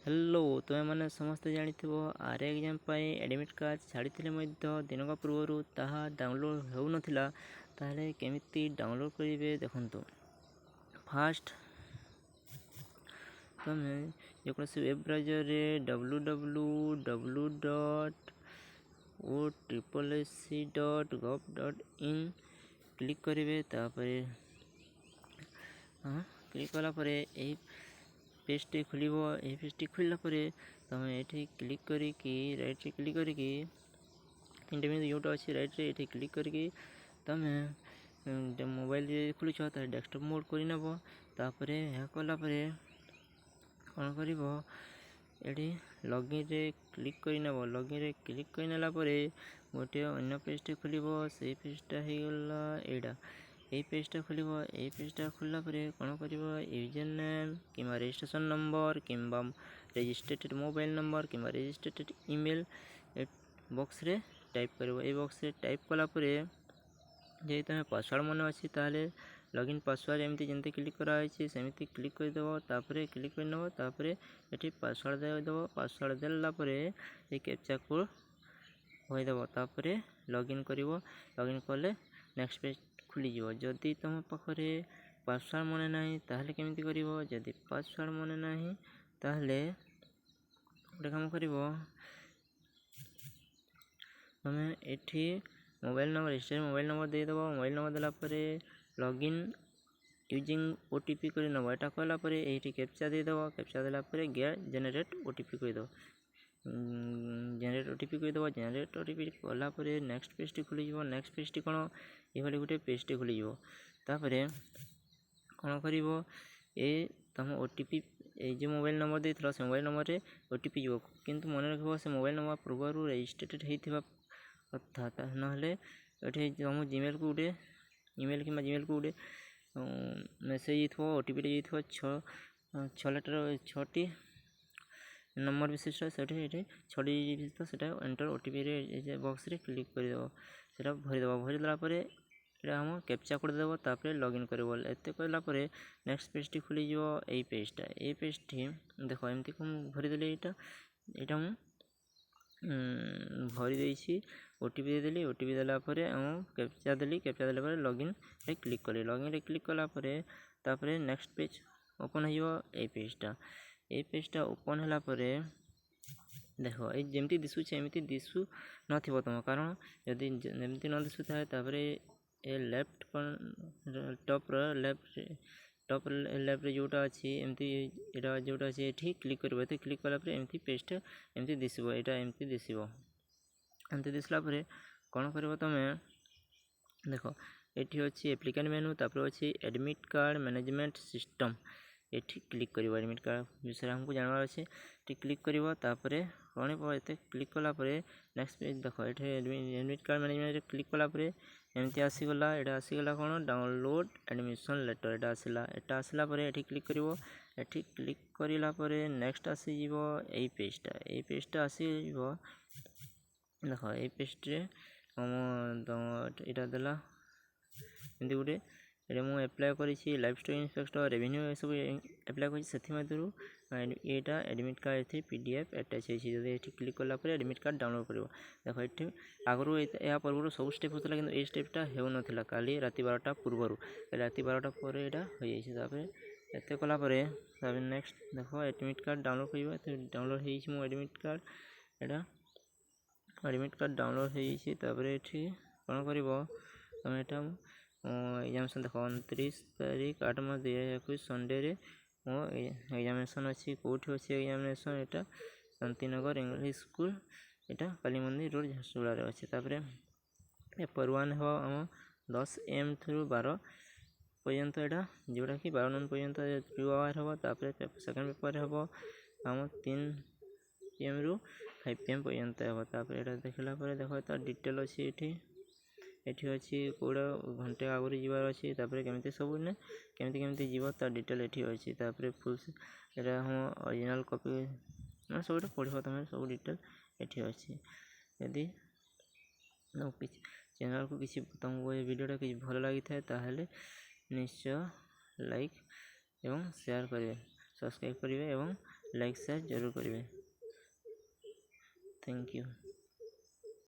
Hello तुम्हें मैंने समस्ते जानी आर एग्जाम एडमिट कार्ड छाड़ी दिनक पूर्व ताहा डाउनलोड हो नाला ताहले केमिति डाउनलोड करेंगे देखो। फास्ट तुम्हें जेकोसी वेब ब्राउजर www.o.sc.gov.in क्लिक करेंगे। क्लिक कलापर पेजटी खोल पेजटी खोलला तुम ये क्लिक करके राइट रे क्लिक करके इंटरव्यू जोटा अच्छी राइट रे ये क्लिक करके तुम मोबाइल खोलुच डेस्कटॉप मोड कर नब। तापर यह कलापर कौन कर ये लॉगिन रे क्लिक कर नब। लॉगिन रे क्लिक कर नेला गोटे अन्य पेजटी खोल से पेजटा हो गला एटा ये पेजटा खोल ये पेजटा खोलला कौन कर यूजर नेम कि रजिस्ट्रेशन नंबर कि रजिस्ट्रेटेड मोबाइल नंबर कि रजिस्ट्रेटेड ईमेल बॉक्स रे टाइप कर बॉक्स रे टाइप कलापर जे तुम्हें पासवर्ड मन अच्छी ताले लॉगिन पासवर्ड एमती जमती क्लिक कराई सेमती क्लिक करदेव। तापर क्लिक कर नब तापर ये पासवर्ड देदेव। पासवर्ड देला ये कैप्चा कोड होदेव। तापर लॉगिन कर लॉगिन कले नेक्स्ट पेज खुली जदि तुम पाखे पासवर्ड मन ना ताहले केमिति करिवो। जदि पासवर्ड मन ना ताहले गोटे काम कर तुम ये mobile number register mobile number देदेव। मोबाइल नंबर देलापर लॉगिन यूजिंग ओटीपी कर नब। यहाँ कलापर ये कैप्चा देदेव। कैप्चा देलापर गेट जेनेरेट ओटीपी करदेव। जेनेरेट ओटीपी करदेव। जेनेरेट ओटीपी कलापर नेक्स्ट पेजटी खुल नेक्स्ट पेजटी कौन ये गोटे पेजटी खुल तापर कौन कर ये तुम ओटीपी जो मोबाइल नंबर देते से मोबाइल नंबर रे ओटीपी जीव किंतु मन रख से मोबाइल नंबर पूर्व रजिस्ट्रेटेड होता कथा ना ये तुम जीमेल को गोटे ईमेल कि जीमेल को गोटे मेसेज ओटीपी जाइए 6 लेटर 6टी नंबर विशिष्ट से 6टी विशिष्ट से एंटर ओटीपी बॉक्स रे क्लिक करदेव। से भरीदेव भरीदेलापर यहाँ हम कैप्चा कोड देव। तापर लॉगिन कर एत कलापर नेक्स्ट पेजटी खुली यही पेजटा ये पेजटी देख एमती भरीदेली यहाँ भरी देसी ओटीपी देदेली। ओटीपी देलापर कैप्चा देली। कैप्चा देला लॉगिन रे क्लिक कली। लॉगिन रे क्लिक कलापर तापर नेक्स्ट पेज ओपन हो पेजटा ये पेजटा ओपन होलापर देख ये जमती दिशुचे एमती दिशु नथिबो तुम कारण जदि एमती न दिशु थाए तापर ये लेफ्ट टॉप लेफ्ट जोटा अच्छी एमती यहाँ जोटा अच्छी ये क्लिक कर क्लिक कलापर एमती पेजटा एमती दिशो यहाँ एमती दिशो एमती दिसला कौन कर तुम देख ये अच्छी एप्लिकेंट मेनू तापर अच्छी एडमिट कार्ड मैनेजमेंट सिस्टम ये क्लिक कर एडमिट कार्ड विषय हमको जानवर अच्छे क्लिक कर तापर कौन ये क्लिक कलापर नेक्स्ट पेज देख ये एडमिट कार्ड मैनेजमेंट क्लिक कलापर एमती आसीगला। यहाँ आसीगला कौन डाउनलोड एडमिशन लेटर यहाँ आसला। यहाँ आसला ये क्लिक कर ये क्लिक करापर नेक्स्ट आसीज यही पेजटा ये पेजटा आस देख ये पेजटे यहाँ देला एमती गोटे ये मुझे एप्लाय करी लाइफ स्टोरी इंस्पेक्टर रेवेन्यू ये सब एप्लाय कर यहाँ एडमिट कार्ड ये पीडीएफ अटैच होती क्लिक कलापर एडमिट कार्ड डाउनलोड कर देख ये आगु या पूर्व सब स्टेप होता है कि ये स्टेपटा हो नाला काली राति 12टा पूर्व राति 12टा पर यहाँ हो जाए एत कलापर नेक्स्ट देख एडमिट कार्ड डाउनलोड कर डाउनलोड हो एडमिट कार्ड यहाँ एडमिट कार्ड डाउनलोड होपर ये कौन कर तुम यहाँ एग्जामिनेशन देख 29 तारीख 8 मास 2021 संडे रे मो एग्जामिनेशन अच्छी कौटी अच्छी एग्जामिनेशन यहाँ शांतिनगर इंग्लिश स्कूल यहाँ कालीमंदिर रोड झारसुगुड़ा अच्छे। तापर पेपर 1 हम 10 AM थ्रू 12 पर्यंत यहाँ जोटा कि 12 नून पर्यंत 2 आवर हम। तापर सेकेंड पेपर हम 3 PM रु 5 PM पर्यंत हम। तापर यहाँ देखला देख तो डिटेल अच्छी ये अच्छी कौड़ा घंटे आगुरी जीवार अच्छी तापर केमिति सब ने केमिति जीव ता डिटेल ये अच्छी। तापर फुल यहाँ हम ओरिजिनल कॉपी सब पढ़ तुम सब डिटेल ये अच्छी। यदि चैनल को किसी तुमको ये वीडियोटा किसी भल लगी था ताहले निश्चय लाइक एवं शेयर करें। सब्सक्राइब करेंगे और लाइक शेयर जरूर करेंगे। Thank you.